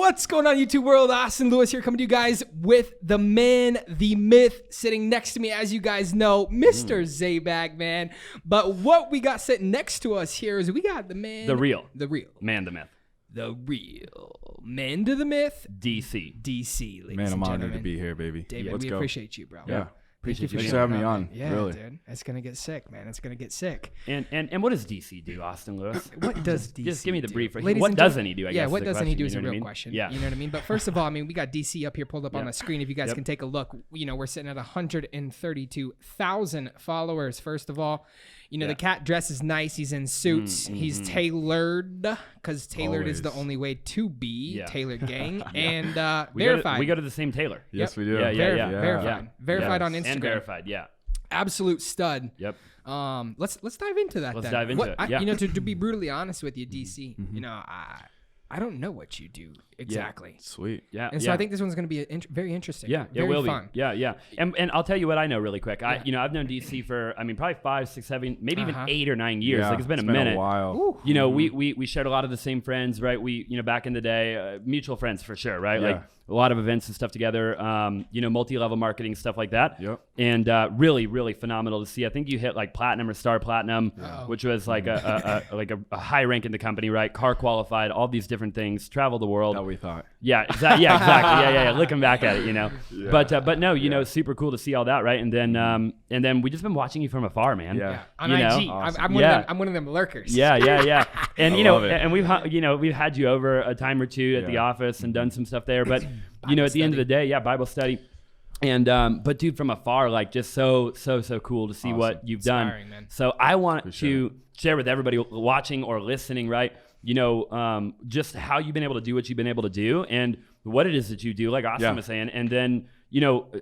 What's going on, YouTube world? Austin Lewis here, coming to you guys with the man, the myth, sitting next to me, as you guys know, Mr. Zaback, man. But what we got sitting next to us here is we got the man, the real man, the myth, the real man to the myth, DC, ladies and Man, I'm gentlemen. honored to be here, baby. David, Let's we go. appreciate you, bro. Yeah. Appreciate you Thanks for having me on. Yeah, really. dude. It's going to get sick, man. It's going to get sick. and what does DC do, Austin Lewis? What does DC Just give me the do? brief. Ladies What and doesn't he do? I guess what is the doesn't he question, do is you a know what I real mean? question. Yeah. You know what I mean? But first of all, I mean, we got DC up here pulled up on the screen. If you guys can take a look, you know, we're sitting at 132,000 followers. First of all, you know, the cat dresses nice. He's in suits. He's tailored, because tailored is the only way to be. Tailored gang. And verified. We go to the same tailor. Yes, we do. Yeah. Verified. Verified on Instagram. And verified, yeah. Absolute stud. Yep. Let's dive into that. Let's then. dive into it. You know, to be brutally honest with you, DC, you know, I don't know what you do exactly. Sweet. Yeah. And so I think this one's going to be very interesting. Yeah, very it will fun. be. Yeah. And I'll tell you what I know really quick. I've known DC for, probably 5, 6, 7, maybe even 8 or 9 years. Yeah, Like it's been a minute. a while. Ooh. You know, we shared a lot of the same friends, right? We, back in the day, mutual friends for sure, right? Yeah. Like a lot of events and stuff together, multi-level marketing, stuff like that. Yep. And really, really phenomenal to see. I think you hit like platinum or star platinum, which was like a high rank in the company, right? Car qualified, all these different things, travel the world. That we thought. Yeah, exactly. Yeah. Looking back at it, you know. Yeah. But no, it's super cool to see all that, right? And then we just been watching you from afar, man. Yeah. On You know? IG. Awesome. I'm one of them lurkers. Yeah. And love it. and we've had you over a time or two at the office and done some stuff there. But at the end of the day, Bible study. And but dude, from afar, like just so cool to see what you've done. Man. So I want to share with everybody watching or listening, right? Just how you've been able to do what you've been able to do and what it is that you do, like Austin was saying, and then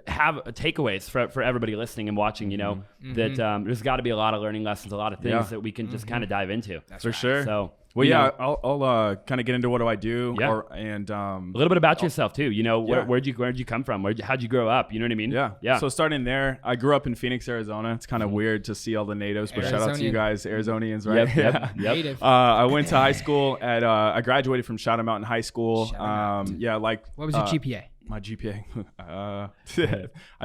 have takeaways for everybody listening and watching. That there's got to be a lot of learning lessons, a lot of things that we can just kind of dive into. That's For right. sure. So. Well, I'll kind of get into what do I do, Yeah. a little bit about yourself too. Where'd you come from? How'd you grow up? You know what I mean? Yeah. So starting there, I grew up in Phoenix, Arizona. It's kind of weird to see all the natives, but shout out to you guys, Arizonians, right? Yep. Native. I went to high school I graduated from Shadow Mountain High School. What was your GPA? My GPA, I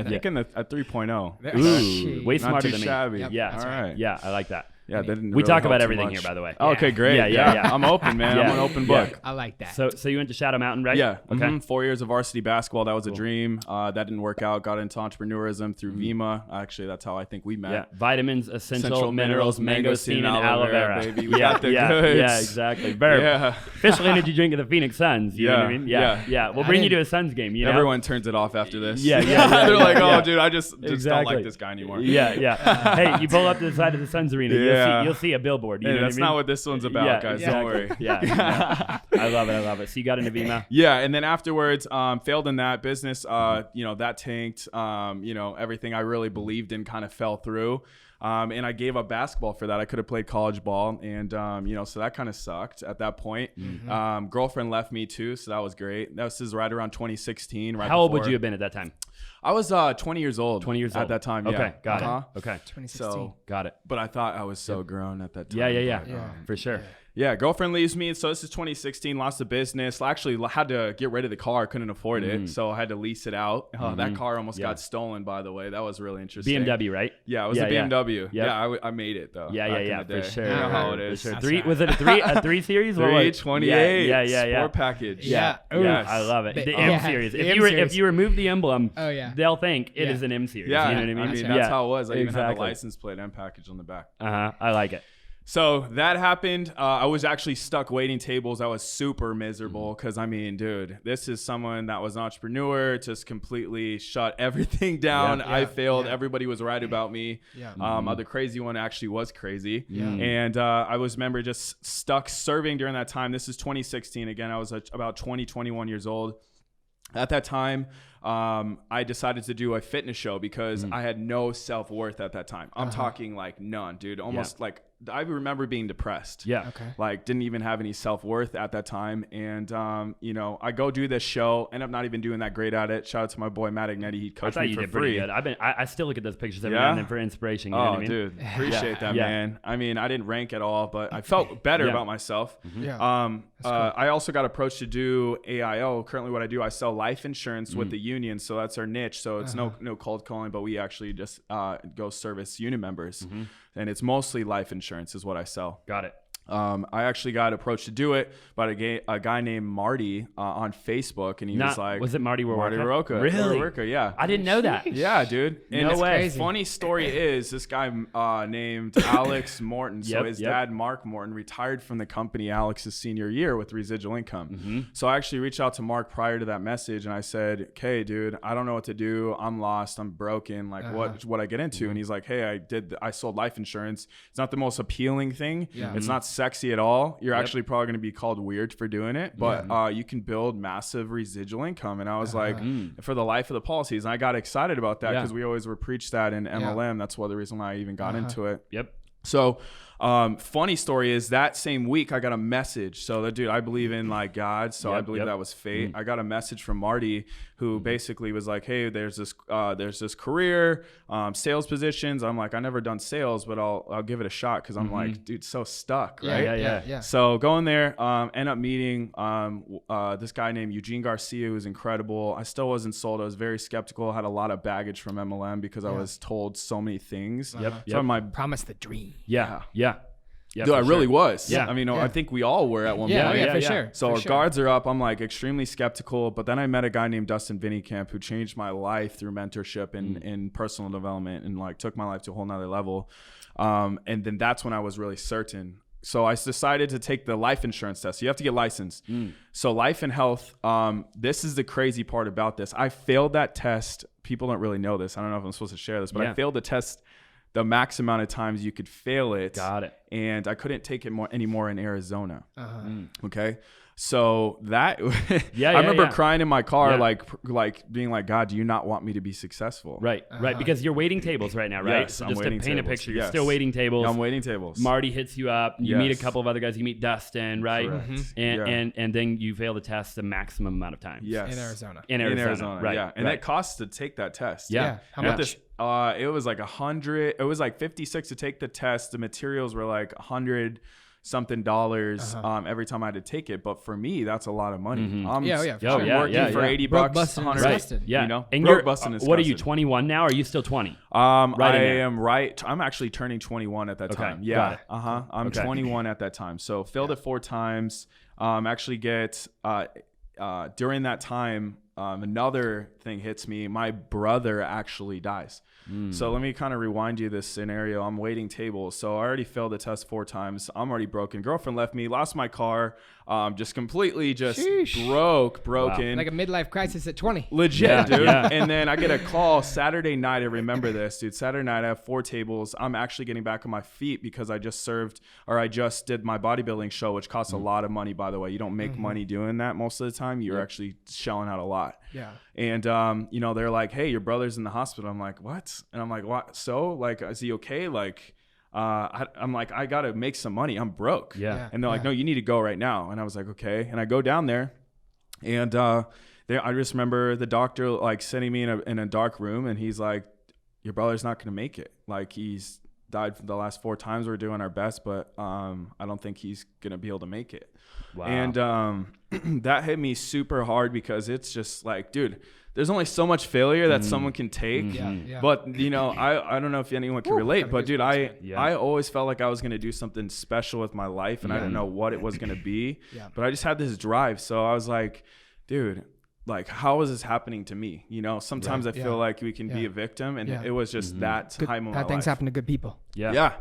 think at 3.0. Ooh, way Not smarter too than me. shabby. Yep. Yeah, That's all right. Yeah, I like that. Yeah, that didn't We really talk help about too everything much. here, by the way. Oh, okay, great. Yeah. I'm open, man. I'm an open book. I like that. So you went to Shadow Mountain, right? Yeah. Okay. 4 years of varsity basketball. That was a dream. That didn't work out. Got into entrepreneurism through Vima. Actually, that's how I think we met. Yeah. Vitamins, essential Essential minerals, mangosteen, and aloe vera. Baby. We got the goods. Yeah, exactly. Very official energy drink of the Phoenix Suns. You know what I mean? Yeah. We'll bring you to a Suns game. Everyone turns it off after this. Yeah. They're like, oh, dude, I just Exactly. don't like this guy anymore. Yeah. Hey, you pull up to the side of the Suns arena. You'll see a billboard. You know That's what I mean? not what this one's about, guys. Exactly. Don't worry. Yeah. I love it. So you got into Vima. Yeah, and then afterwards, failed in that business. That tanked. Everything I really believed in kind of fell through. And I gave up basketball for that. I could have played college ball, and so that kind of sucked at that point. Girlfriend left me too, so that was great. This is right around 2016. Right. How old would you have been at that time? I was 20 years old. 20 years at old that time. Okay, Yeah. got it. Okay, 2016. So got it. But I thought I was so grown at that time. Yeah. But, For sure. Yeah, girlfriend leaves me. So this is 2016, lost the business. Actually had to get rid of the car. Couldn't afford it. So I had to lease it out. That car almost got stolen, by the way. That was really interesting. BMW, right? Yeah, it was a BMW. Yep. Yeah, I made it though. Yeah, back in the for day. sure. You know how it is. For sure. That's Was it a 3 series? 328. Yeah. Sport package. Yeah. Yes. I love it. The- The M yeah, series. the If M you series. remove the emblem, they'll think it Yeah. is an M series. Yeah, You know what I mean? that's how it was. I even had the Exactly. license plate M package on the back. I like it. So that happened. I was actually stuck waiting tables. I was super miserable because, dude, this is someone that was an entrepreneur, just completely shut everything down. I failed. Everybody was right about me. The crazy one actually was crazy. And I remember just stuck serving during that time. This is 2016. Again, I was about 21 years old. At that time, I decided to do a fitness show because I had no self-worth at that time. I'm talking like none, dude. Almost like I remember being depressed. Yeah. Okay. Like didn't even have any self-worth at that time. And, you know, I go do this show, end up not even doing that great at it. Shout out to my boy, Matt Ignetti. He coached me for free. Good. I still look at those pictures every now and then for inspiration. You know what I mean? Dude, appreciate that, man. I mean, I didn't rank at all, but I felt better about myself. Yeah. Cool. I also got approached to do AIO. Currently what I do, I sell life insurance with the union. So that's our niche. So it's no cold calling, but we actually just go service union members. And it's mostly life insurance is what I sell. Got it. I actually got approached to do it by a guy named Marty on Facebook, and he was like, "Was it Marty Rocca? Really? Yeah. I didn't know that. Yeah, dude. And No way. The funny story is this guy named Alex Morton. So his dad, Mark Morton, retired from the company Alex's senior year with residual income. So I actually reached out to Mark prior to that message, and I said, "Okay, dude, I don't know what to do. I'm lost. I'm broken. Like, what I get into?" And he's like, "Hey, I sold life insurance. It's not the most appealing thing. It's not sexy at all. You're actually probably going to be called weird for doing it, but you can build massive residual income." And I was like, for the life of the policies. And I got excited about that because we always were preached that in MLM. That's the reason why I even got into it. So funny story is that same week I got a message. So dude, I believe in like God. So I believe that was fate. I got a message from Marty who basically was like, "Hey, there's this career, sales positions." I'm like, I never done sales, but I'll give it a shot. Cause I'm like, dude, so stuck. Right. Yeah. So going there, end up meeting, this guy named Eugene Garcia, who's incredible. I still wasn't sold. I was very skeptical. I had a lot of baggage from MLM because I was told so many things. So my promise the dream. Yeah. Dude, I really was. Yeah. I mean, I think we all were at one point. Yeah, for sure. So our guards are up. I'm like extremely skeptical. But then I met a guy named Dustin Vinnycamp who changed my life through mentorship and personal development and like took my life to a whole nother level. And then that's when I was really certain. So I decided to take the life insurance test. You have to get licensed. So life and health, this is the crazy part about this. I failed that test. People don't really know this. I don't know if I'm supposed to share this, but I failed the test the max amount of times you could fail it. Got it. And I couldn't take it anymore in Arizona. Okay. So that I remember crying in my car, like being like, "God, do you not want me to be successful?" Right. Because you're waiting tables right now, right? Yes, so I'm just to waiting paint tables. a picture, you're still waiting tables. I'm waiting tables. Marty hits you up. You meet a couple of other guys. You meet Dustin, right? And then you fail the test the maximum amount of times. Yes. In Arizona. Right. Yeah. And it costs to take that test. Yeah. How much? It was like 100. It was like 56 to take the test. The materials were like $100 something dollars every time I had to take it. But for me, that's a lot of money. I'm working for $80, $100. Yeah. You know, and you're busting what are you, 21 now? Or are you still 20? I'm actually turning 21 at that time. Yeah. I'm 21 at that time. So failed it 4 times. Actually get during that time, another thing hits me. My brother actually dies. So let me kind of rewind you this scenario. I'm waiting tables. So I already failed the test 4 times. I'm already broken. Girlfriend left me, lost my car, just completely broken. Wow. Like a midlife crisis at 20. Legit, dude. And then I get a call Saturday night. I remember this, dude. Saturday night, I have 4 tables. I'm actually getting back on my feet because I just did my bodybuilding show, which costs a lot of money, by the way. You don't make money doing that most of the time. You're actually shelling out a lot. Yeah. And, they're like, "Hey, your brother's in the hospital." I'm like, "What?" And I'm like, "What? So like, is he okay?" Like, I'm like, "I got to make some money. I'm broke." Yeah. And they're like, "No, you need to go right now." And I was like, "Okay." And I go down there and, I just remember the doctor like sending me in a dark room, and he's like, "Your brother's not going to make it. Like, he's died for the last 4 times. We're doing our best, but, I don't think he's going to be able to make it." Wow. And, that hit me super hard because it's just like, dude, there's only so much failure that someone can take. But I don't know if anyone can relate, but dude, I always felt like I was going to do something special with my life, and I didn't know what it was going to be, but I just had this drive. So I was like, dude, like, how is this happening to me? Sometimes I feel like we can be a victim, and it was just that time of my life. Bad things happen to good people. Yeah.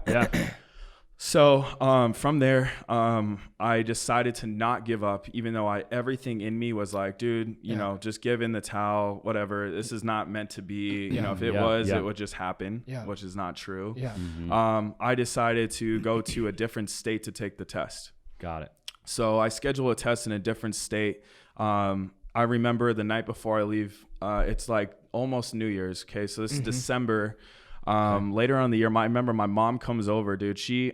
So from there, I decided to not give up, even though everything in me was like, dude, just give in the towel, whatever. This is not meant to be. If it was, it would just happen, which is not true. I decided to go to a different state to take the test. Got it. So I schedule a test in a different state. I remember the night before I leave, it's like almost New Year's. Okay. So this is December. Later on in the year, I remember my mom comes over, dude. She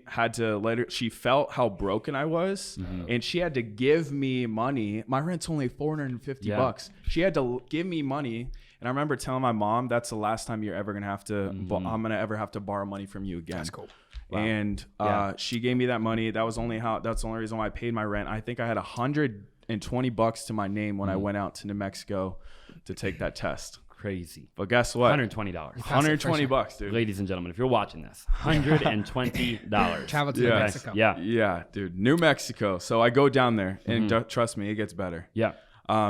felt how broken I was, and she had to give me money. My rent's only $450. She had to give me money. And I remember telling my mom, that's the last time you're ever going to have to, I'm going to ever have to borrow money from you again. That's cool. Wow. And she gave me that money. That's the only reason why I paid my rent. I think I had $120 to my name when I went out to New Mexico to take that test. Crazy. But guess what? $120. $120, dude. Ladies and gentlemen, if you're watching this, $120. Travel to New Mexico. Yeah, dude. New Mexico. So I go down there, and trust me, it gets better. Yeah.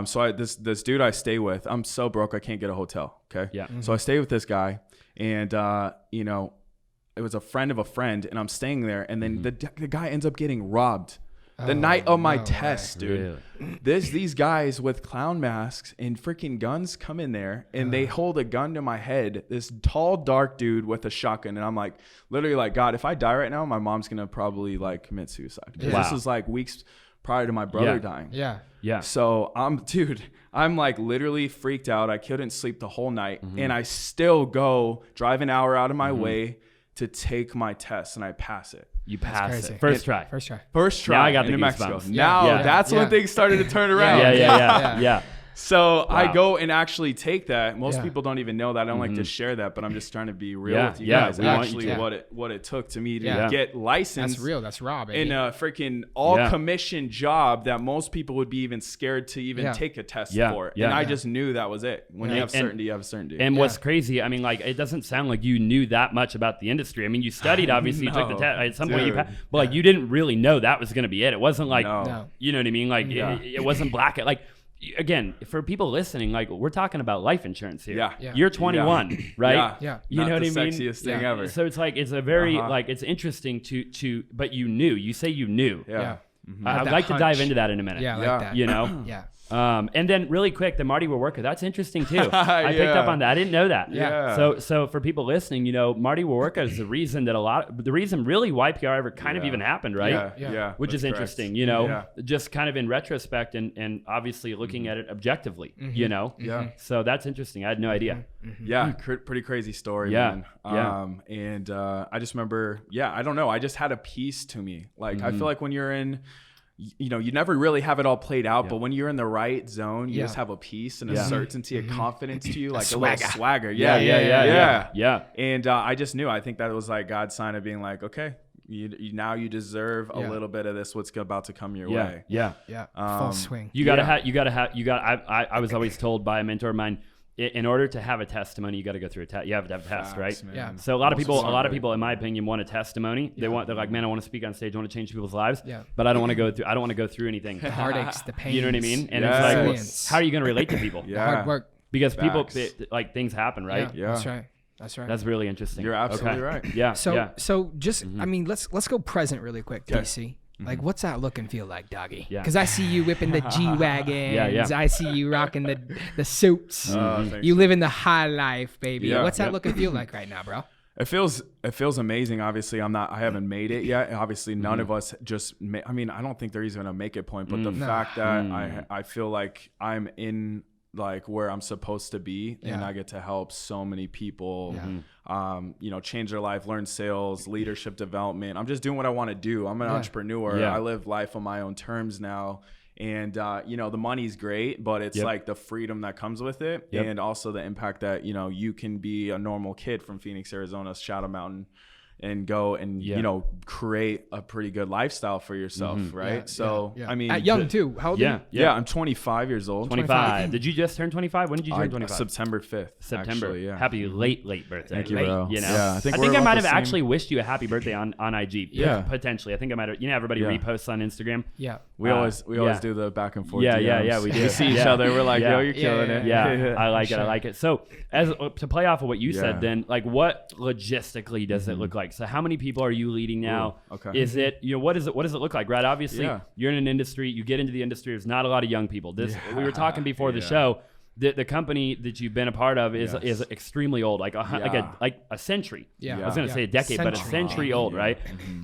So this dude I stay with, I'm so broke I can't get a hotel. Okay. Yeah. So I stay with this guy, and it was a friend of a friend, and I'm staying there, and then the guy ends up getting robbed. The night of my test, dude. Really? These guys with clown masks and freaking guns come in there, and they hold a gun to my head. This tall, dark dude with a shotgun, and I'm like, literally, like, God, if I die right now, my mom's gonna probably like commit suicide. Wow. This was like weeks prior to my brother dying. Yeah. So I'm like literally freaked out. I couldn't sleep the whole night, and I still drive an hour out of my way to take my test, and I pass it. You pass it. First try. Now I got in the New Mexico. goosebumps. Now that's when things started to turn around. Yeah. So I go and actually take that. Most people don't even know that. I don't like to share that, but I'm just trying to be real with you guys. Actually, what it took to me to get licensed. That's real. That's raw, baby. In a freaking all-commission job that most people would be even scared to even take a test for. And I just knew that was it. When you have certainty, you have certainty. And what's crazy, I mean, like, it doesn't sound like you knew that much about the industry. I mean, you studied, obviously, you took the test. At some point, you passed, but like, you didn't really know that was going to be it. It wasn't like, you know what I mean? Like, it wasn't black. Like, again, for people listening, like, we're talking about life insurance here. Yeah. You're 21, right? Yeah. Not You know what I mean? Sexiest thing ever. So it's like, it's a very like, it's interesting to but you knew. You say you knew. I'd like to dive into that in a minute. Yeah, I like that. You know? Yeah. And then really quick, the Marty Warworker, that's interesting too. I picked up on that. I didn't know that. Yeah. So for people listening, you know, Marty Warworker is the reason that the reason really YPR ever kind of even happened, right? Yeah. Which is interesting, you know, just kind of in retrospect and obviously looking at it objectively, you know? Yeah. So that's interesting. I had no idea. Yeah. Pretty crazy story, man. And I just remember, I don't know. I just had a peace to me. Like, I feel like when you're in, you know, you never really have it all played out, but when you're in the right zone, you just have a peace and a certainty, a confidence to you, like a little swagger. Yeah. And I just knew, I think that was like God's sign of being like, okay, now you deserve a little bit of this, what's about to come your way. Full swing. I was always told by a mentor of mine, in order to have a testimony, you got to go through a test. You have to have a test, right? Man. Yeah. So a lot of people, in my opinion, want a testimony. They're like, man, I want to speak on stage. I want to change people's lives. Yeah. But I don't want to go through anything. The heartaches, the pain. You know what I mean? And it's like, well, how are you going to relate to people? The hard work. Because people, like, things happen, right? Yeah. That's right. That's really interesting. You're absolutely right. Yeah. So just, I mean, let's go present really quick, DC. Like, what's that look and feel like, doggy? Because I see you whipping the G-Wagons. I see you rocking the suits. You living the high life, baby. What's that look and feel like right now, bro? It feels amazing. Obviously, I haven't made it yet. Obviously, none of us I mean, I don't think there is going to make it point, but the fact that I feel like I'm in like where I'm supposed to be, and I get to help so many people, you know, change their life, learn sales, leadership development. I'm just doing what I want to do. I'm an entrepreneur. I live life on my own terms now. And, you know, the money's great, but it's like the freedom that comes with it. And also the impact that, you know, you can be a normal kid from Phoenix, Arizona, Shadow Mountain, and go and, you know, create a pretty good lifestyle for yourself, right? I mean, at young too. How old are you? Yeah, I'm 25 years old. 25. Did you just turn 25? When did you turn 25? September 5th. September. Actually, Happy late birthday. Thank you, bro. You know? Yeah, I think I might have actually wished you a happy birthday on IG. Yeah. Potentially. I think I might have, you know, everybody reposts on Instagram. Yeah. We always do the back and forth. Yeah, DMs. we do. We see each other. We're like, yo, you're killing it. Yeah, I like it. So to play off of what you said then, like, what logistically does it look like? So how many people are you leading now? Okay. Is it, you know, what does it look like, right? Obviously, you're in an industry, you get into the industry, there's not a lot of young people. We were talking before the show, the company that you've been a part of is extremely old, like a century. I was going to say a decade, but a century old, right?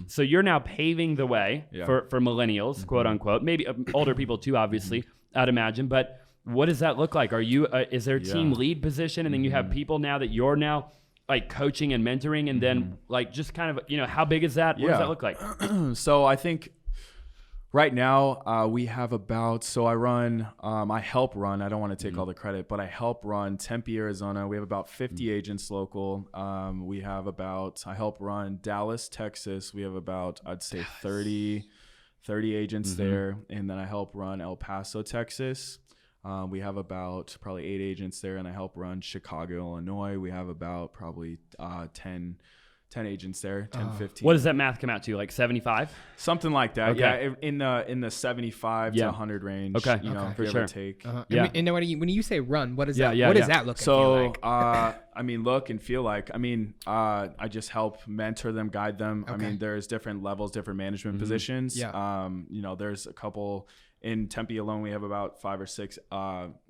So you're now paving the way for millennials, quote unquote, maybe older people too, obviously, I'd imagine. But what does that look like? Are you, is there a team lead position? And then you have people now that you're now like coaching and mentoring, and then like just kind of, you know, how big is that? What does that look like? So I think right now we have about, so I help run, I don't want to take all the credit, but I help run Tempe, Arizona. We have about 50 agents local. I help run Dallas, Texas. We have about, I'd say 30 agents there. And then I help run El Paso, Texas. We have about probably 8 agents there, and I help run Chicago, Illinois. We have about probably 10 agents there, 15. What does that math come out to? Like 75? Something like that. Okay. Yeah, in the 75 to 100 range. Okay. You know, for give sure. or take. And when you say run, what is that? Yeah, What does that look like? like? I mean, look and feel like. I mean, I just help mentor them, guide them. I mean, there's different levels, different management positions. Yeah. You know, there's a couple. In Tempe alone, we have about 5 or 6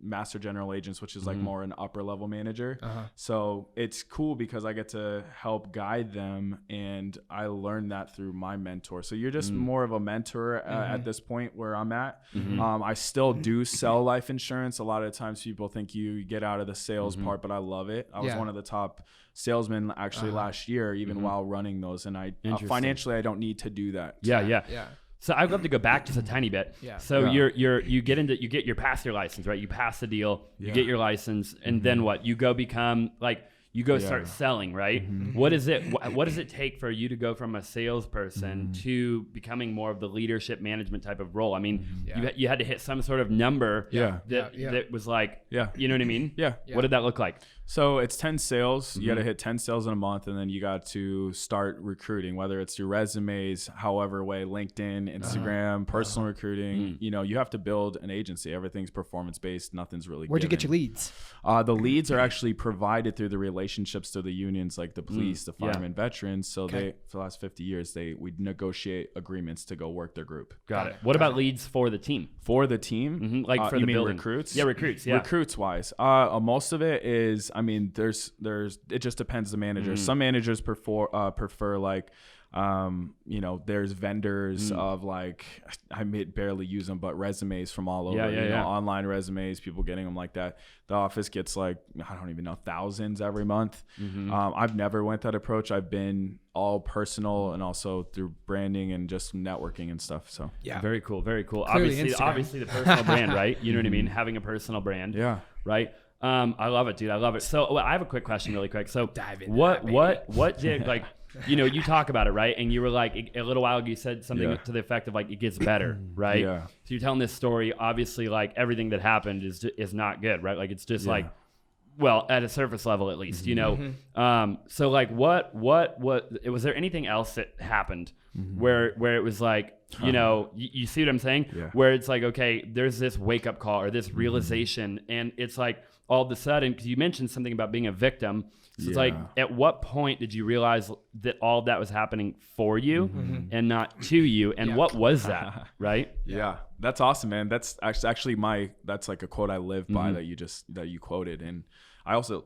master general agents, which is like more an upper level manager. So it's cool because I get to help guide them, and I learned that through my mentor. So you're just more of a mentor at this point where I'm at. I still do sell life insurance. A lot of times people think you get out of the sales part, but I love it. I was one of the top salesmen actually last year, even while running those. And I financially, I don't need to do that. Yeah. So I'd love to go back just a tiny bit. Yeah. So you get your pass your license, right? You pass the deal, you get your license, and then what? You go become like start selling, right? What is it? What does it take for you to go from a salesperson to becoming more of the leadership management type of role? I mean, you had to hit some sort of number that was like, you know what I mean? Yeah. What did that look like? So it's 10 sales. You got to hit 10 sales in a month, and then you got to start recruiting, whether it's your resumes, however way, LinkedIn, Instagram, personal recruiting. You know, you have to build an agency. Everything's performance based. Nothing's really Where'd you given. get your leads? The leads are actually provided through the relationships to the unions, like the police, the firemen, veterans. So for the last 50 years, we negotiate agreements to go work their group. Got it. What about leads for the team? For the team? Like for you the mean building? Recruits? Yeah, recruits. Yeah. Recruits wise. Most of it is, I mean, there's it just depends the manager. Some managers prefer like, you know, there's vendors of like, I barely use them, but resumes from all over, you know, online resumes, people getting them like that. The office gets like, I don't even know, thousands every month. I've never went that approach. I've been all personal and also through branding and just networking and stuff. So very cool. Very cool. Clearly Obviously the personal brand, right? You know what I mean? Having a personal brand. Yeah. Right. I love it, dude. I love it. So I have a quick question really quick. So Dive into what did like, you know, you talk about it, right? And you were like, a little while ago, you said something to the effect of like, it gets better, right? Yeah. So you're telling this story, obviously like everything that happened is not good, right? Like it's just like, well, at a surface level, at least, you know? So like what was there anything else that happened where it was like, you know, you see what I'm saying? Yeah. Where it's like, okay, there's this wake up call or this realization, and it's like all of a sudden, because you mentioned something about being a victim. So it's like, at what point did you realize that all of that was happening for you and not to you? And what was that? Right? Yeah, that's awesome, man. That's actually that's like a quote I live by that you quoted. And I also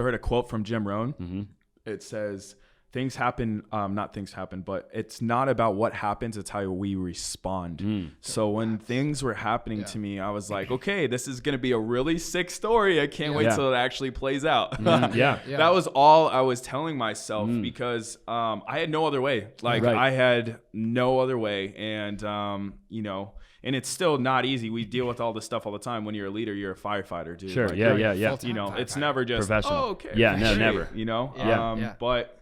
heard a quote from Jim Rohn. It says, things happen, not things happen, but it's not about what happens, it's how we respond. So when things were happening to me, I was like, okay, this is going to be a really sick story. I can't wait till it actually plays out. That was all I was telling myself because I had no other way. Like I had no other way. And, you know, and it's still not easy. We deal with all this stuff all the time. When you're a leader, you're a firefighter, dude. Sure. Like, Yeah. You know, it's never just professional. Oh, okay. Yeah. No, never. You know. But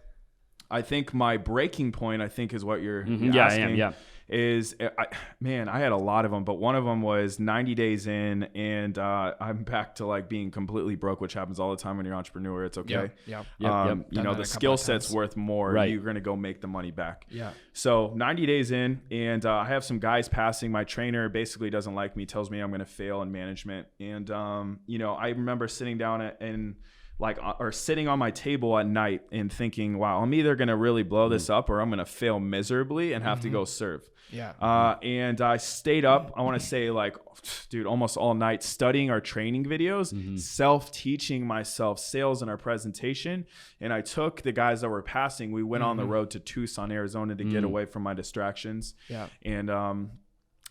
I think my breaking point, is what you're asking. I am. Yeah. Is I had a lot of them, but one of them was 90 days in, and I'm back to like being completely broke, which happens all the time when you're an entrepreneur. It's okay. Yep. You know, the skill set's worth more. Right. You're going to go make the money back. Yeah. So 90 days in, and I have some guys passing. My trainer basically doesn't like me, tells me I'm going to fail in management. And, you know, I remember sitting down and or sitting on my table at night and thinking, wow, I'm either going to really blow this up or I'm going to fail miserably and have to go serve. Yeah. And I stayed up, I want to say almost all night studying our training videos, self-teaching myself sales in our presentation. And I took the guys that were passing, we went on the road to Tucson, Arizona to get away from my distractions. Yeah. And,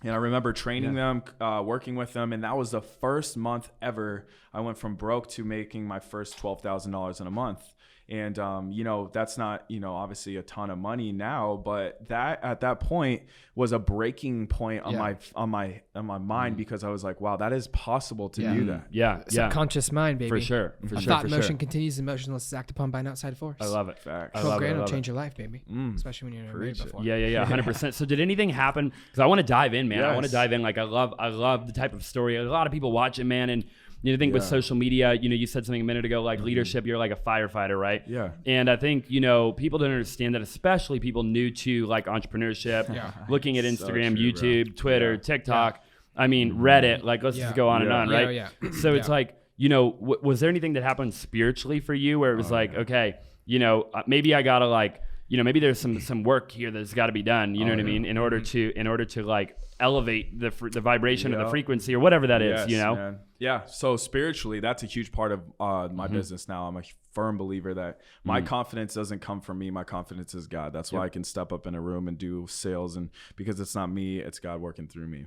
And I remember training them, working with them. And that was the first month ever I went from broke to making my first $12,000 in a month. And, you know, that's not, you know, obviously a ton of money now, but that at that point was a breaking point on my mind, because I was like, wow, that is possible to do that. Yeah. Subconscious mind, baby. For sure. Thought in motion continues, emotionless is acted upon by an outside force. I love it. Facts. 12 grand will change your life, baby. Especially when you're married before. Yeah. 100%. So did anything happen? Because I want to dive in, man. Yes. I want to dive in. Like I love the type of story. A lot of people watch it, man. And you know, I think with social media, you know, you said something a minute ago, like leadership, you're like a firefighter, right? Yeah. And I think, you know, people don't understand that, especially people new to like entrepreneurship, looking at Instagram, true, YouTube, Twitter, TikTok, I mean, Reddit, like let's just go on and on, right? So it's like, you know, was there anything that happened spiritually for you where it was like, okay, you know, maybe I gotta like, you know, maybe there's some work here that's got to be done, you know what I mean, in order to like elevate the vibration of the frequency or whatever that is, you know? Man. Yeah. So spiritually, that's a huge part of my business now. I'm a firm believer that my confidence doesn't come from me. My confidence is God. That's why I can step up in a room and do sales, and because it's not me, it's God working through me.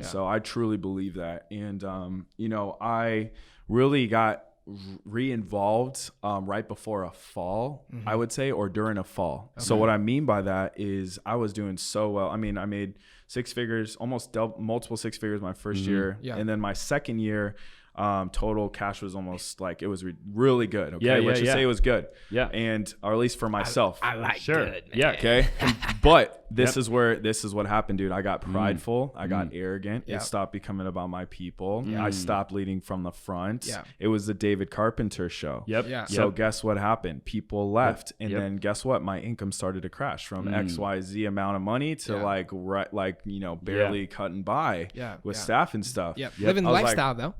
So I truly believe that. And, you know, I really got re-involved right before a fall, I would say, or during a fall. So what I mean by that is I was doing so well. I mean, I made six figures, almost multiple six figures my first year. And then my second year, total cash was almost like, it was really good. Okay. Let's just say it was good. And, or at least for myself. I like good. Man. Yeah. Okay. But this is what happened, dude. I got prideful. I got arrogant. It stopped becoming about my people. I stopped leading from the front. It was the David Carpenter show. So guess what happened? People left. And then guess what? My income started to crash from XYZ amount of money to like, you know, barely cutting by with staff and stuff. Living the lifestyle though.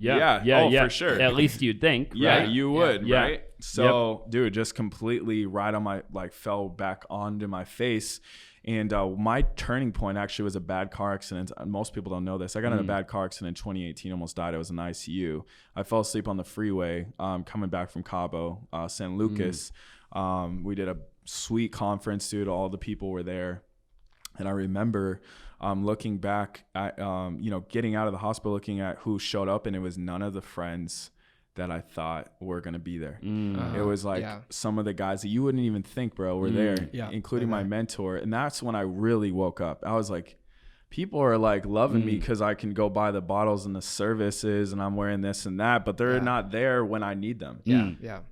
For sure. At least you'd think. Right? You would, right? So, dude, just completely right on my, like, fell back onto my face. And my turning point actually was a bad car accident. Most people don't know this. I got in a bad car accident in 2018, almost died. I was in ICU. I fell asleep on the freeway coming back from Cabo, San Lucas. We did a sweet conference, dude. All the people were there. And I remember looking back at, you know, getting out of the hospital, looking at who showed up, and it was none of the friends that I thought were going to be there. It was like some of the guys that you wouldn't even think, bro, were there, including my mentor. And that's when I really woke up. I was like, people are like loving me because I can go buy the bottles and the services and I'm wearing this and that, but they're not there when I need them.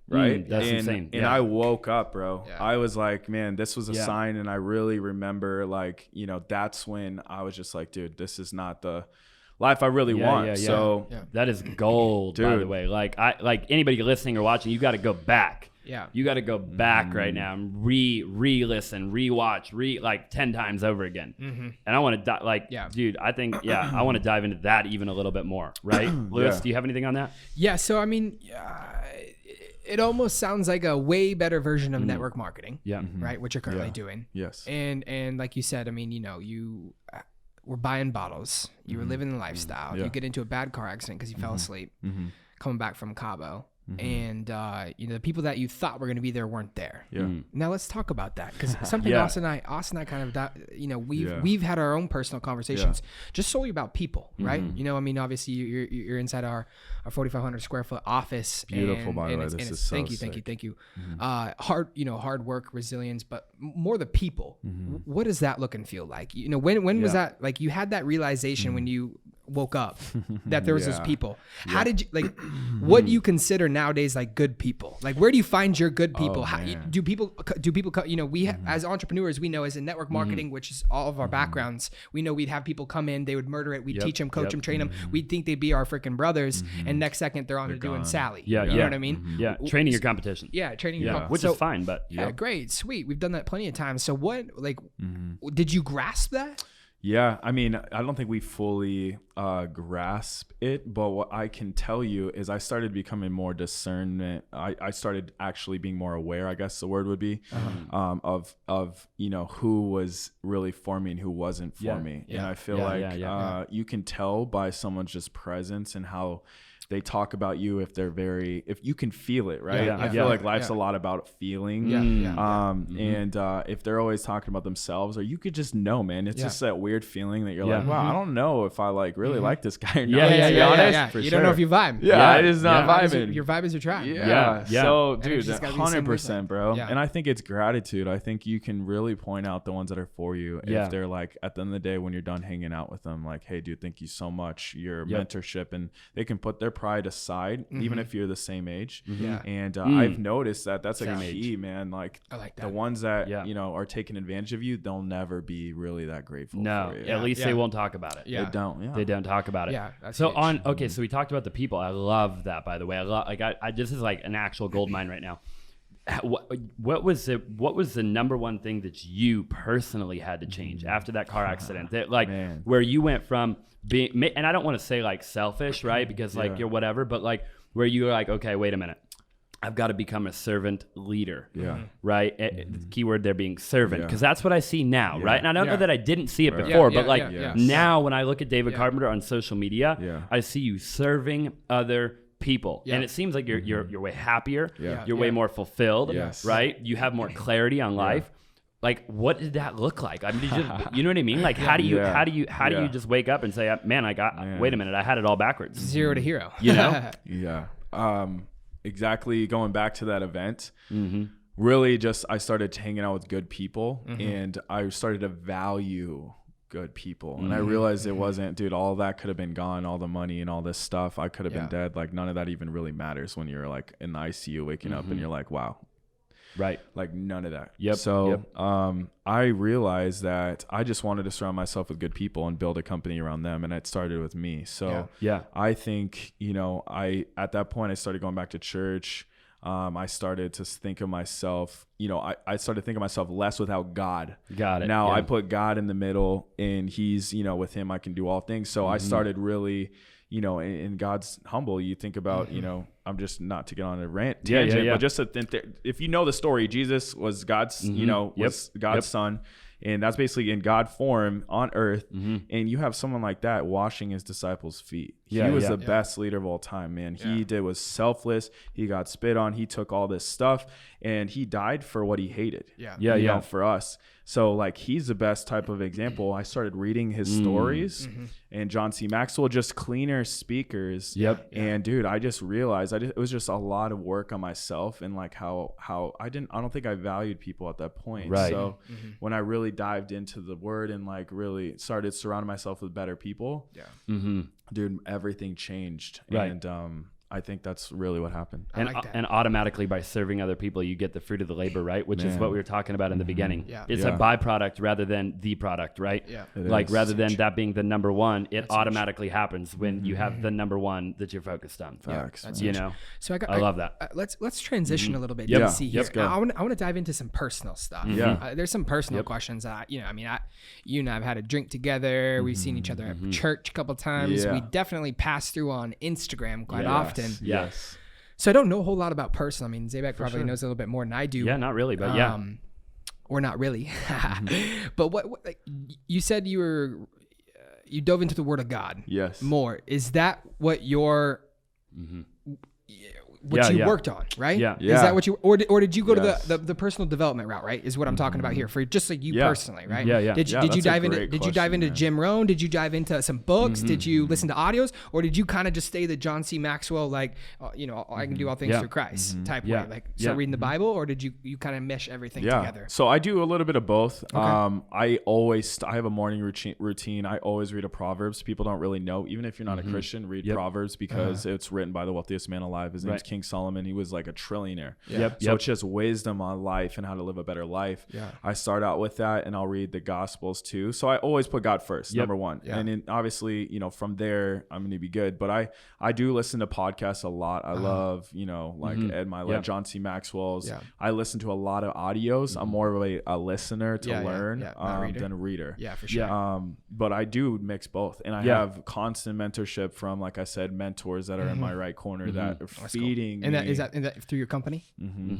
Right. That's insane. And I woke up, bro. I was like, man, this was a sign. And I really remember, like, you know, that's when I was just like, dude, this is not the life I really want. So that is gold, dude. By the way. Like anybody listening or watching, you got to go back. You got to go back right now and re-listen, re-watch, like 10 times over again. And I want to dude, I think, I want to dive into that even a little bit more. Right. Lewis, do you have anything on that? Yeah. So, I mean, it almost sounds like a way better version of network marketing. Right. Which you're currently doing. Yes. And like you said, I mean, you know, you were buying bottles, you were living the lifestyle, you get into a bad car accident because you fell asleep, coming back from Cabo. And, you know, the people that you thought were going to be there weren't there. Now let's talk about that. Cause something Austin and I kind of, you know, we've had our own personal conversations just solely about people, right? You know, I mean, obviously you're inside our 4,500 square foot office. Beautiful, by the way. This is so thank you. Hard work, resilience, but more the people. What does that look and feel like? You know, when was that, like, you had that realization when you woke up that there was those people. How did you, like, what do you consider nowadays like good people? Like, where do you find your good people? How, do people, you know, we as entrepreneurs, we know as in network marketing, which is all of our backgrounds, we know we'd have people come in, they would murder it. We'd teach them, coach them, train them. We'd think they'd be our freaking brothers. And next second they're on to doing Sally. You know what I mean? Training your competition. Training your competition. Which is fine, but great. Sweet. We've done that plenty of times. So what, like, did you grasp that? Yeah, I mean, I don't think we fully grasp it, but what I can tell you is I started becoming more discernment. I started actually being more aware, I guess the word would be, of you know, who was really for me and who wasn't for me. And I feel like you can tell by someone's just presence and how they talk about you if you can feel it, right? I feel like life's a lot about feeling. And if they're always talking about themselves, or you could just know, man, it's just that weird feeling that you're like, wow, I don't know if I like really like this guy or not. You don't know if you vibe. It is not vibing. Your vibe is your tribe. So dude, 100%, bro. And I think it's gratitude. I think you can really point out the ones that are for you. If they're like, at the end of the day, when you're done hanging out with them, like, hey dude, thank you so much, your mentorship, and they can put their pride aside, even if you're the same age. And I've noticed that that's a key, man. Like, I like that. The ones that you know are taking advantage of you, they'll never be really that grateful for you. At least they won't talk about it. They don't. They don't talk about it. So so we talked about the people. I love that, by the way. I this is like an actual gold mine right now. What was the number one thing that you personally had to change after that car accident? That where you went from being, and I don't want to say like selfish, right? Because like you're whatever, but like where you were like, okay, wait a minute, I've got to become a servant leader. Right. The keyword there being servant, because that's what I see now. Right. And I don't know that I didn't see it before, but like now when I look at David Carpenter on social media, I see you serving other people, and it seems like you're way happier, you're way more fulfilled, right? You have more clarity on life. Like, what did that look like? I mean, you know what I mean? Like, how do you just wake up and say, man, wait a minute, I had it all backwards. 0 to hero. You know? Exactly. Going back to that event, really just, I started hanging out with good people, and I started to value good people. And I realized it wasn't, dude, all that could have been gone, all the money and all this stuff, I could have been dead. Like, none of that even really matters when you're like in the ICU waking up and you're like, wow. Right. Like, none of that. So I realized that I just wanted to surround myself with good people and build a company around them. And it started with me. So I think, you know, at that point I started going back to church. I started to think of myself, you know, I started thinking of myself less without God. Got it. Now I put God in the middle, and he's, you know, with him, I can do all things. So I started really, you know, and God's humble. You think about, you know, I'm just not to get on a rant tangent, but just to think that if you know the story, Jesus was God's, you know, was God's son. And that's basically in God form on earth. And you have someone like that washing his disciples' feet. He was the best leader of all time, man. He was selfless. He got spit on. He took all this stuff, and he died for what he hated. You know, for us. So like, he's the best type of example. I started reading his stories, and John C. Maxwell, just cleaner speakers. And dude, I just realized it was just a lot of work on myself, and like how I don't think I valued people at that point. So when I really dived into the word and like really started surrounding myself with better people, dude, everything changed. And I think that's really what happened. And automatically, by serving other people, you get the fruit of the labor, right? Which is what we were talking about in the beginning. It's a byproduct rather than the product, right? Like, rather than that being the number one, it automatically happens when you have the number one that you're focused on. Facts. You know, so I love that. Let's transition a little bit. DC here. I want to dive into some personal stuff. There's some personal questions. You know, I mean, you and I have had a drink together. We've seen each other at church a couple times. We definitely pass through on Instagram quite often. So I don't know a whole lot about personal. I mean, Zaback probably knows a little bit more than I do. Yeah, not really, but or not really. But what like, you said you dove into the Word of God. More. Is that what your what you worked on, right? Is that what you, or did you go to the personal development route, right? Is what I'm talking about here, for just like you personally, right? Did you dive into Jim Rohn? Did you dive into some books? Did you listen to audios, or did you kind of just stay the John C. Maxwell, like, you know, I can do all things through Christ type way, like start reading the Bible, or did you kind of mesh everything together? So I do a little bit of both. I have a morning routine. I always read a Proverbs. People don't really know, even if you're not a Christian, read Proverbs, because it's written by the wealthiest man alive. His name's King Solomon. He was like a trillionaire. So it's just wisdom on life and how to live a better life. I start out with that, and I'll read the Gospels too. So I always put God first, number one. And then obviously, you know, from there, I'm going to be good. But I do listen to podcasts a lot. I love, you know, like Ed Milet, John C. Maxwell's. I listen to a lot of audios. I'm more of a listener to learn than a reader. For sure. But I do mix both. And I have constant mentorship from, like I said, mentors that are in my right corner that are feeding leading. And me. is that through your company?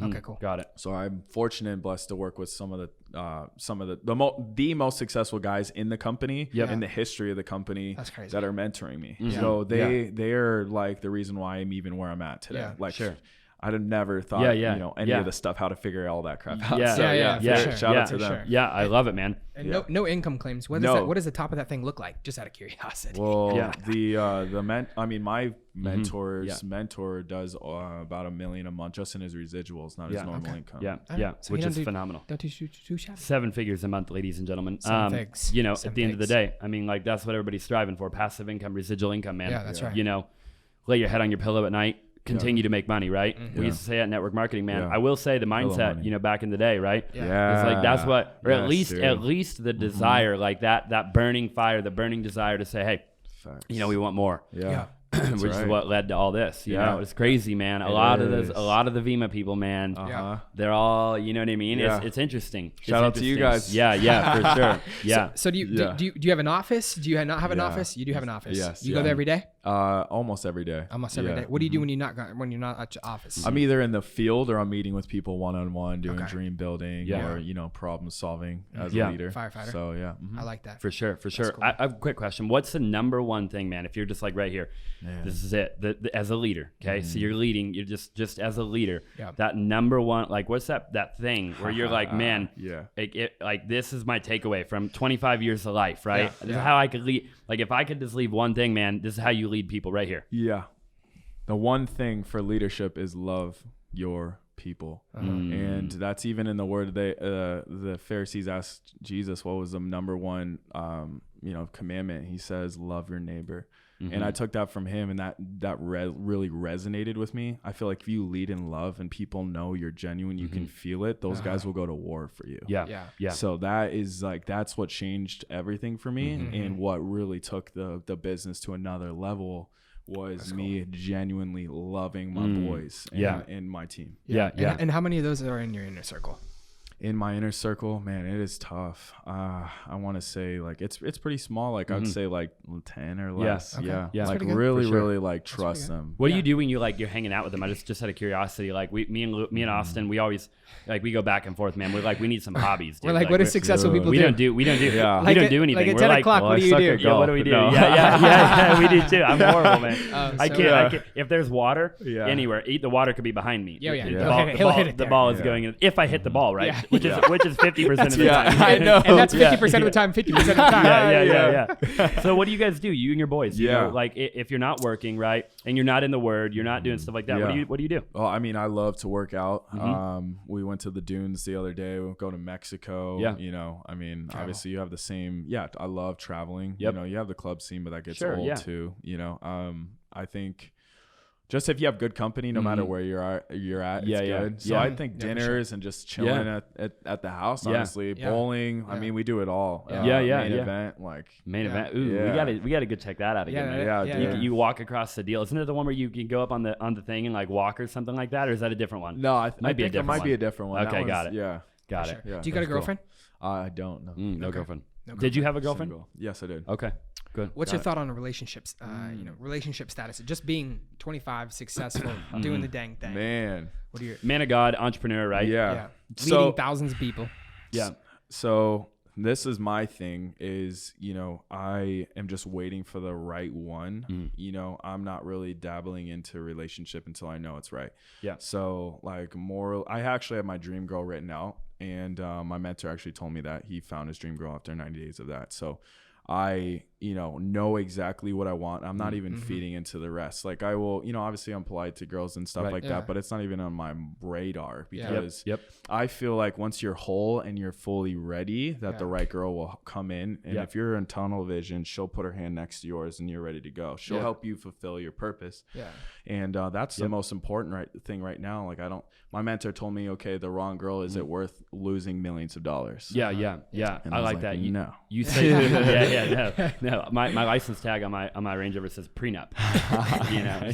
Okay, cool. Got it. So I'm fortunate and blessed to work with some of the most successful guys in the company, in the history of the company, that are mentoring me. So they are like the reason why I'm even where I'm at today. Yeah. Like, I'd have never thought, any of the stuff, how to figure all that crap out. Shout out to them. Sure. Yeah, I love it, man. And no income claims. What does the top of that thing look like? Just out of curiosity. Well, my mentor's mentor does about $1 million a month just in his residuals, not his normal income. So which is phenomenal. Don't do too shabby. 7 figures a month, ladies and gentlemen. Figs. You know, at the end of the day, I mean, like that's what everybody's striving for: passive income, residual income, man. Yeah, that's right. You know, lay your head on your pillow at night. Continue to make money, right? We used to say at network marketing, man. I will say the mindset, you know, back in the day, right? It's like that's what, or at least the desire, like that burning fire, the burning desire to say, hey, you know, we want more. Which is what led to all this. You know, it's crazy, man. A lot of the Vima people, man, they're all, you know what I mean? It's interesting. Shout out to you guys. Yeah, for sure. Yeah. So do you have an office? Do you not have an office? You do have an office. Yes. You go there every day? Almost every day. Almost every day. What do you do when you're not at your office? I'm either in the field or I'm meeting with people one-on-one, doing dream building or, you know, problem solving as a leader. Firefighter. So I like that. For sure. Cool. I have a quick question. What's the number one thing, man? If you're just like right here, this is it. As a leader, okay? So you're leading. You're just as a leader. That number one, like, what's that thing where you're like, man, like this is my takeaway from 25 years of life, right? This is how I could lead. Like, if I could just leave one thing, man, this is how you lead people right here. Yeah. The one thing for leadership is love your people. And that's even in the word the Pharisees asked Jesus, what was the number one, commandment? He says, love your neighbor. And I took that from him, and that really resonated with me. I feel like if you lead in love and people know you're genuine, you can feel it. Those guys will go to war for you. Yeah. So that is like, that's what changed everything for me. And what really took the business to another level was me genuinely loving my boys and my team. And how many of those are in your inner circle? In my inner circle, man, it is tough. I want to say like it's pretty small. Like I'd say like 10 or less. Like really like trust them. What do you do when you're hanging out with them? I just out of curiosity, like me and Austin, we always like we go back and forth, man. We're like, we need some hobbies. Dude. We're like, what do successful people do? We don't do anything. Like at 10 o'clock, what do you do? Yeah, what do we do? Yeah, we do too. I'm horrible, man. I can't. If there's water anywhere, the water could be behind me. The ball is going in. If I hit the ball, right? Which is 50% of the time. I know. And that's 50% of the time, 50% of the time. Yeah. So what do you guys do? You and your boys? You know, like if you're not working, right, and you're not in the Word, you're not doing stuff like that. What do you do? Well, I mean, I love to work out. We went to the dunes the other day. We'll go to Mexico. You know, I mean, obviously you have the same. I love traveling. You know, you have the club scene, but that gets old too. You know, I think. Just if you have good company, no matter where you're at, it's good. So I think dinners and just chilling at the house, honestly, bowling. I mean, we do it all. Main event, like main event. Ooh, we gotta go check that out again. You walk across the deal. Isn't it the one where you can go up on the thing and like walk or something like that, or is that a different one? No, I think it might be a different one. Okay, got it. Yeah, got it. Do you got a girlfriend? I don't. No, no girlfriend. Did you have a girlfriend? Single. Yes, I did. Okay. Good. What's your thought on relationships? Relationship status. Just being 25, successful, doing the dang thing. Man. What are your man of God, entrepreneur, right? Yeah. Leading thousands of people. Yeah. So this is my thing is, you know, I am just waiting for the right one. You know, I'm not really dabbling into a relationship until I know it's right. Yeah. So like I actually have my dream girl written out, and my mentor actually told me that he found his dream girl after 90 days of that. So I, know exactly what I want. I'm not even feeding into the rest. Like I will, obviously I'm polite to girls and stuff that, but it's not even on my radar because I feel like once you're whole and you're fully ready, that the right girl will come in. And if you're in tunnel vision, she'll put her hand next to yours and you're ready to go. She'll help you fulfill your purpose. Yeah. And that's the most important thing right now. Like my mentor told me, okay, the wrong girl, is it worth losing millions of dollars? Yeah. I like that. No. You say, no. No, my license tag on my Range Rover says prenup.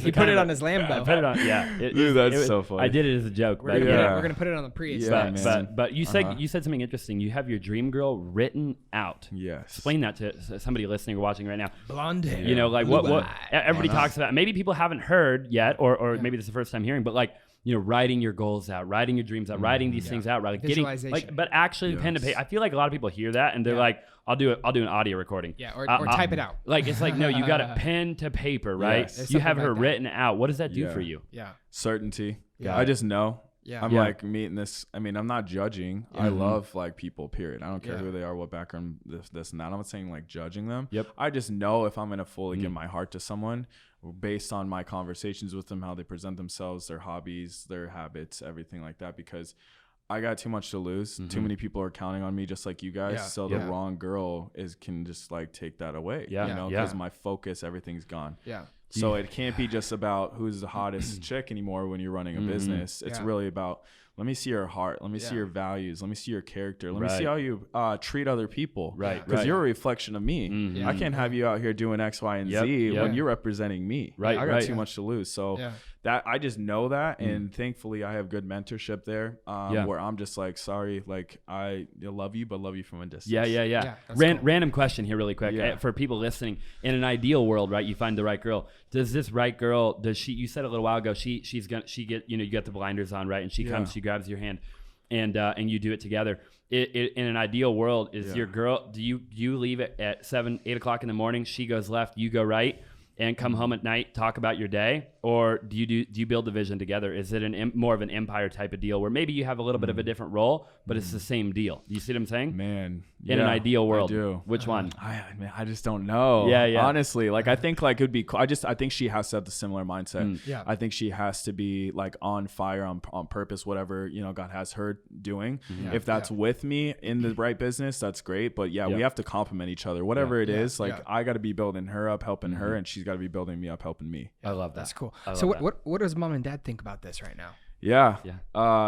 He put it on his Lambo. I put it on. Yeah, Dude, that's so funny. I did it as a joke. We're gonna put it on the Prius. Yeah, but you said something interesting. You have your dream girl written out. Yes. Explain that to somebody listening or watching right now. Blonde hair. You know, like what eye. everybody talks about. Maybe people haven't heard yet, or maybe this is the first time hearing. But like, writing your goals out, writing your dreams out, writing these things out, right? Like visualization. but actually pen to paper. I feel like a lot of people hear that and they're like, I'll do an audio recording. Yeah, or type it out. Like it's like, no, you got a pen to paper, right? Yes. You have her written out. What does that do for you? Yeah. Certainty. Yeah. I just know. Yeah. I'm like meeting this. I mean, I'm not judging. I love like people, period. I don't care Yeah. who they are, what background, this and that. I'm not saying like judging them. Yep. I just know if I'm going to fully give my heart to someone based on my conversations with them, how they present themselves, their hobbies, their habits, everything like that, because I got too much to lose. Too many people are counting on me, just like you guys. Yeah. So the wrong girl can just like take that away. Yeah. You know, because my focus, everything's gone. Yeah. So it can't be just about who's the hottest chick anymore when you're running a business. It's really about, let me see your heart. Let me see your values. Let me see your character. Let me see how you treat other people. Right. Because you're a reflection of me. I can't have you out here doing X, Y, and Z when you're representing me. Right. I got too much to lose. So that I just know that. And thankfully I have good mentorship there where I'm just like, sorry, like I love you, but love you from a distance. Yeah. Cool. Random question here really quick for people listening. In an ideal world, right, you find the right girl. Does this right girl, you said a little while ago, you get the blinders on, right? And she comes, she grabs your hand and you do it together. In an ideal world, is your girl, do you leave it at 7, 8 o'clock in the morning? She goes left, you go right, and come home at night, talk about your day? Or do you build the vision together? Is it more of an empire type of deal where maybe you have a little bit of a different role, but it's the same deal? Do you see what I'm saying? Man, in an ideal world, I do. Which one? I just don't know. Yeah. Honestly, like I think like it'd be cool. I think she has to have the similar mindset. Yeah. I think she has to be like on fire, on purpose, whatever God has her doing. If that's with me in the right business, that's great. But we have to complement each other. Whatever it is, like I got to be building her up, helping her, and she's got to be building me up, helping me. I love that. That's cool. So what does mom and dad think about this right now?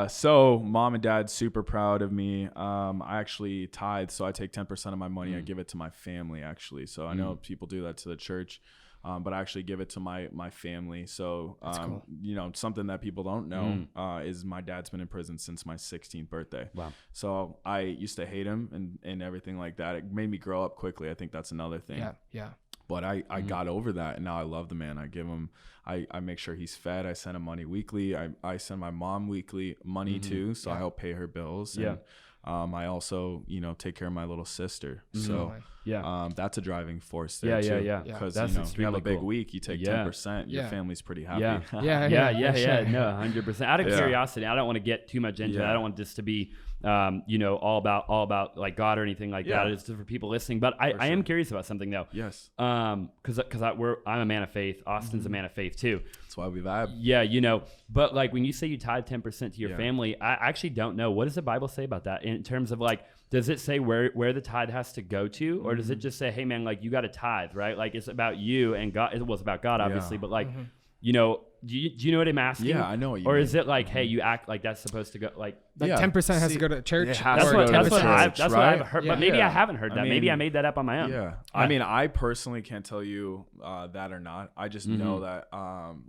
So mom and dad super proud of me. I actually tithe, so I take 10% of my money. I give it to my family actually. So I know people do that to the church, but I actually give it to my family. So cool. Something that people don't know is my dad's been in prison since my 16th birthday. Wow. So I used to hate him and everything like that. It made me grow up quickly. I think that's another thing. Yeah. But I got over that, and now I love the man. I give him, I make sure he's fed. I send him money weekly. I send my mom weekly money too, so I help pay her bills. And, I also, take care of my little sister. So that's a driving force there too. Yeah. Because you have a big week, you take 10%. Your family's pretty happy. Yeah. No, 100%. Out of curiosity, I don't want to get too much into it. I don't want this to be all about like God or anything like that. It's just for people listening. But I am curious about something though. Yes. Because I'm a man of faith. Austin's a man of faith too. That's why we vibe. Yeah, but like when you say you tithe 10% to your family, I actually don't know. What does the Bible say about that in terms of like, does it say where the tithe has to go to, or does it just say, hey man, like you got to tithe, right? Like it's about you and God. It was about God, obviously, but like, do you know what I'm asking? Yeah, I know what you mean. Or mean. is it like, hey, you act like that's supposed to go like 10% has to go to church? That's what I've heard, but maybe I haven't heard that. Maybe I made that up on my own. Yeah. I mean, I personally can't tell you that or not. I just know that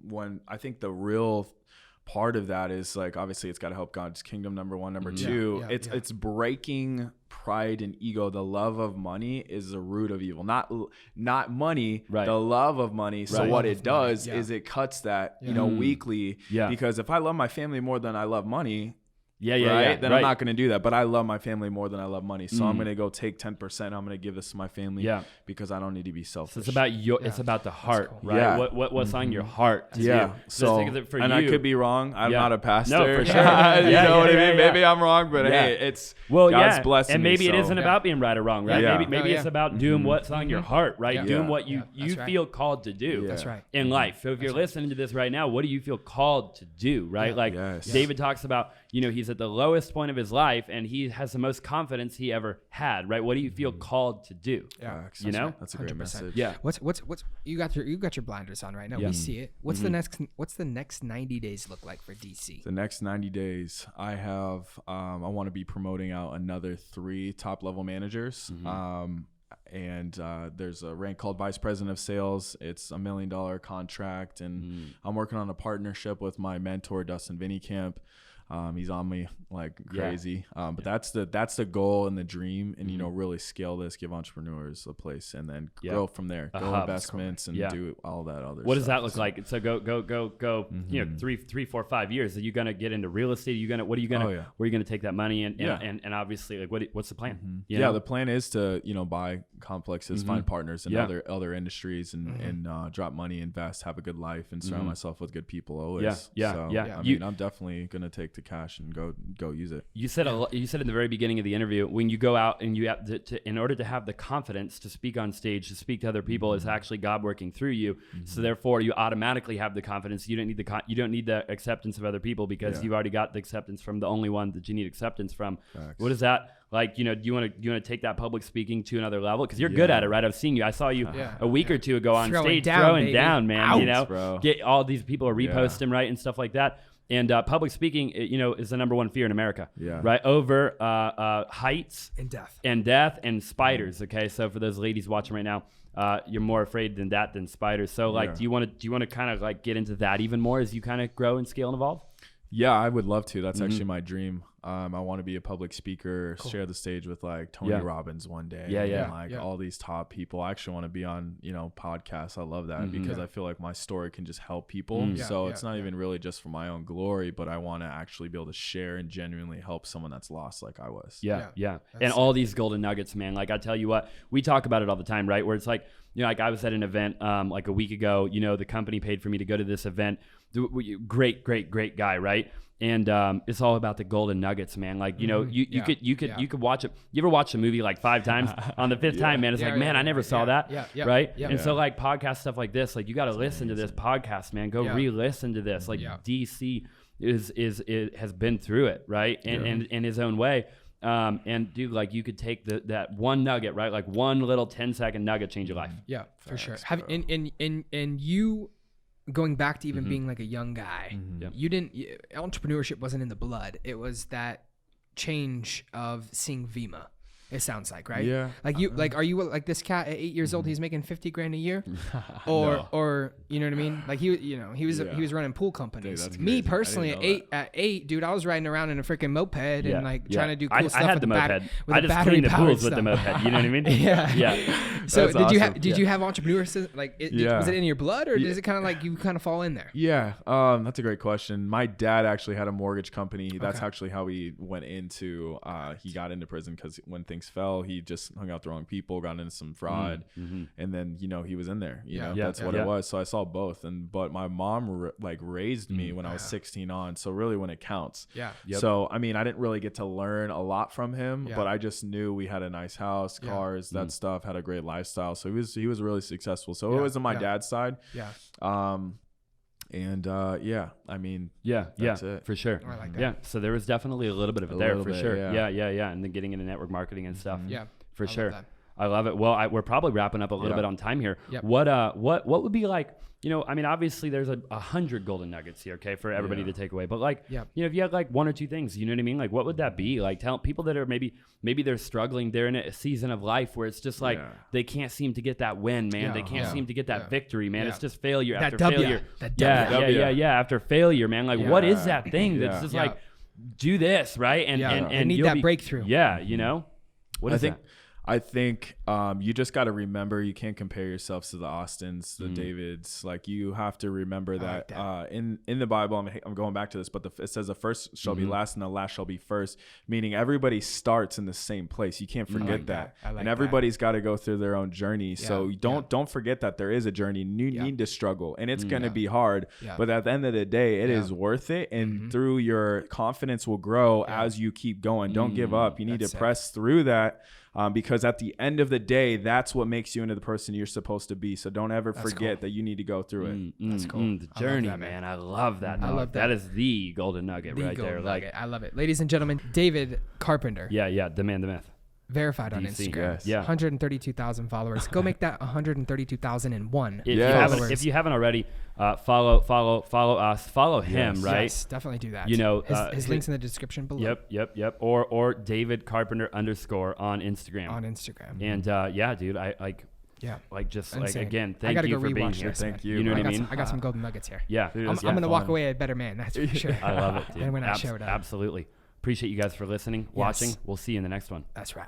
when I think the real part of that is like, obviously it's got to help God's kingdom, number one. Number two, it's breaking pride and ego. The love of money is the root of evil, not money, the love of money. So what it does is it cuts that, weekly, because if I love my family more than I love money, then I'm not going to do that. But I love my family more than I love money. So I'm going to go take 10%. I'm going to give this to my family because I don't need to be selfish. So it's about it's about the heart, cool. right? Yeah. What's on your heart to do. So, for and you, I could be wrong. I'm not a pastor. No, for sure. You know what I mean? Maybe I'm wrong, but hey, it's God's blessing and maybe me, it isn't about being right or wrong, right? Yeah. Maybe it's about doing what's on your heart, right? Doing what you feel called to do. That's right. In life. So if you're listening to this right now, what do you feel called to do, right? Like David talks about, he's at the lowest point of his life and he has the most confidence he ever had, right? What do you feel called to do? That's a great 100%. message. Yeah. What's you got your blinders on right now. We see it. What's the next 90 days look like for DC? The next 90 days, I have I want to be promoting out another 3 top level managers. and there's a rank called Vice President of Sales. It's $1 million contract, and I'm working on a partnership with my mentor, Dustin Vinnycamp. He's on me like crazy. But that's the goal and the dream, and really scale this, give entrepreneurs a place, and then grow from there. Go investments and do all that other stuff. What does that look like? So go 3, 4, 5 years. Are you gonna get into real estate? Where are you gonna take that money and obviously like what's the plan? The plan is to buy complexes, find partners in other industries, and drop money, invest, have a good life, and surround myself with good people always. I mean, I'm definitely gonna take the cash and go use it. You said in the very beginning of the interview, when you go out and you have to in order to have the confidence to speak on stage, to speak to other people, is actually God working through you. So therefore, you automatically have the confidence. You don't need the acceptance of other people, because you've already got the acceptance from the only one that you need acceptance from. Facts. What is that? Like, do you want to take that public speaking to another level? Because you're good at it, right? I've seen you. I saw you a week or two ago on stage throwing down, man. Ouch, get all these people are reposting, right, and stuff like that. And public speaking, is the number one fear in America, right? Over heights and death and spiders. Okay, so for those ladies watching right now, you're more afraid than that than spiders. So like, do you want to kind of like get into that even more as you kind of grow and scale and evolve? Yeah, I would love to. That's actually my dream. I want to be a public speaker, share the stage with like Tony Robbins one day. And all these top people. I actually want to be on, podcasts. I love that because I feel like my story can just help people. So it's not even really just for my own glory, but I want to actually be able to share and genuinely help someone that's lost like I was. And all these golden nuggets, man. Like, I tell you what, we talk about it all the time, right? Where it's like, like I was at an event like a week ago, the company paid for me to go to this event. Great guy, right? And it's all about the golden nuggets, man. Like, you could watch it. You ever watch a movie like 5 times? On the 5th time, man, it's like, man, I never saw that, right? And so like podcast stuff like this, like you got to listen to this podcast, man. Go re-listen to this. Like DC has been through it, right? And in his own way. And dude, like you could take that one nugget, right? Like one little 10-second nugget, change your life. Yeah, for sure. And you. Going back to even being like a young guy, entrepreneurship wasn't in the blood. It was that change of seeing Vima. It sounds like, right? Yeah. Like are you like this cat at 8 years old? He's making $50,000 a year, or you know what I mean? Like he was running pool companies. Dude, Me personally, at eight, dude, I was riding around in a freaking moped and like trying to do cool stuff. I had the moped. I just cleaned the pools with the moped. You know what I mean? Yeah. So did you have entrepreneurship? Like, was it in your blood, or is it kind of like you kind of fall in there? Yeah. That's a great question. My dad actually had a mortgage company. That's actually how he went into. He got into prison because when things fell, he just hung out the wrong people, got into some fraud, and then he was in there. That's what it was. So I saw both, but my mom raised me when I was 16 on. So really, when it counts. So I mean, I didn't really get to learn a lot from him, but I just knew we had a nice house, cars, that stuff, had a great lifestyle. So he was really successful. So it was on my dad's side. And I mean, that's it. For sure. I like that. Yeah, so there was definitely a little bit of it there for sure. Yeah, and then getting into network marketing and stuff. For sure. I love it. Well, we're probably wrapping up a little bit on time here. What would be like? I mean, obviously there's 100 golden nuggets here, okay, for everybody to take away. But like, if you had like 1 or 2 things, you know what I mean? Like, what would that be? Like, tell people that are maybe they're struggling. They're in a season of life where it's just like they can't seem to get that win, man. They can't seem to get that victory, man. It's just failure after failure. After failure, man. Like, what is that thing that's just like, do this, right? And need that breakthrough. What is that? I think you just got to remember you can't compare yourselves to the Austins, the Davids. Like, you have to remember that, in the Bible, I'm going back to this, but it says the first shall be last and the last shall be first, meaning everybody starts in the same place. You can't forget that. And everybody's got to go through their own journey. So don't forget that there is a journey. You need to struggle, and it's going to be hard. But at the end of the day, it is worth it. And through your confidence will grow as you keep going. Don't give up. You need to press through that. Because at the end of the day, that's what makes you into the person you're supposed to be. So don't ever forget that you need to go through it. That's cool. The journey, man. I love that. I love that. That is the golden nugget right there. I love it. Ladies and gentlemen, David Carpenter. The man, the myth. Verified on DC. Instagram. Yes. Yeah. 132,000 followers. Go make that 132,001. If you haven't already, follow us, follow him, right? Yes, definitely do that. You know, his link's in the description below. Yep. Or David Carpenter _ on Instagram. On Instagram. And yeah, dude, I like. Yeah. Again, I thank gotta you go for being rewatch here. this, Thank man. you. You know what I mean? I got some golden nuggets here. Yeah. I'm going to walk away a better man. That's for sure. I love it, dude. than when I showed up. Absolutely. Appreciate you guys for listening, watching. We'll see you in the next one. That's right.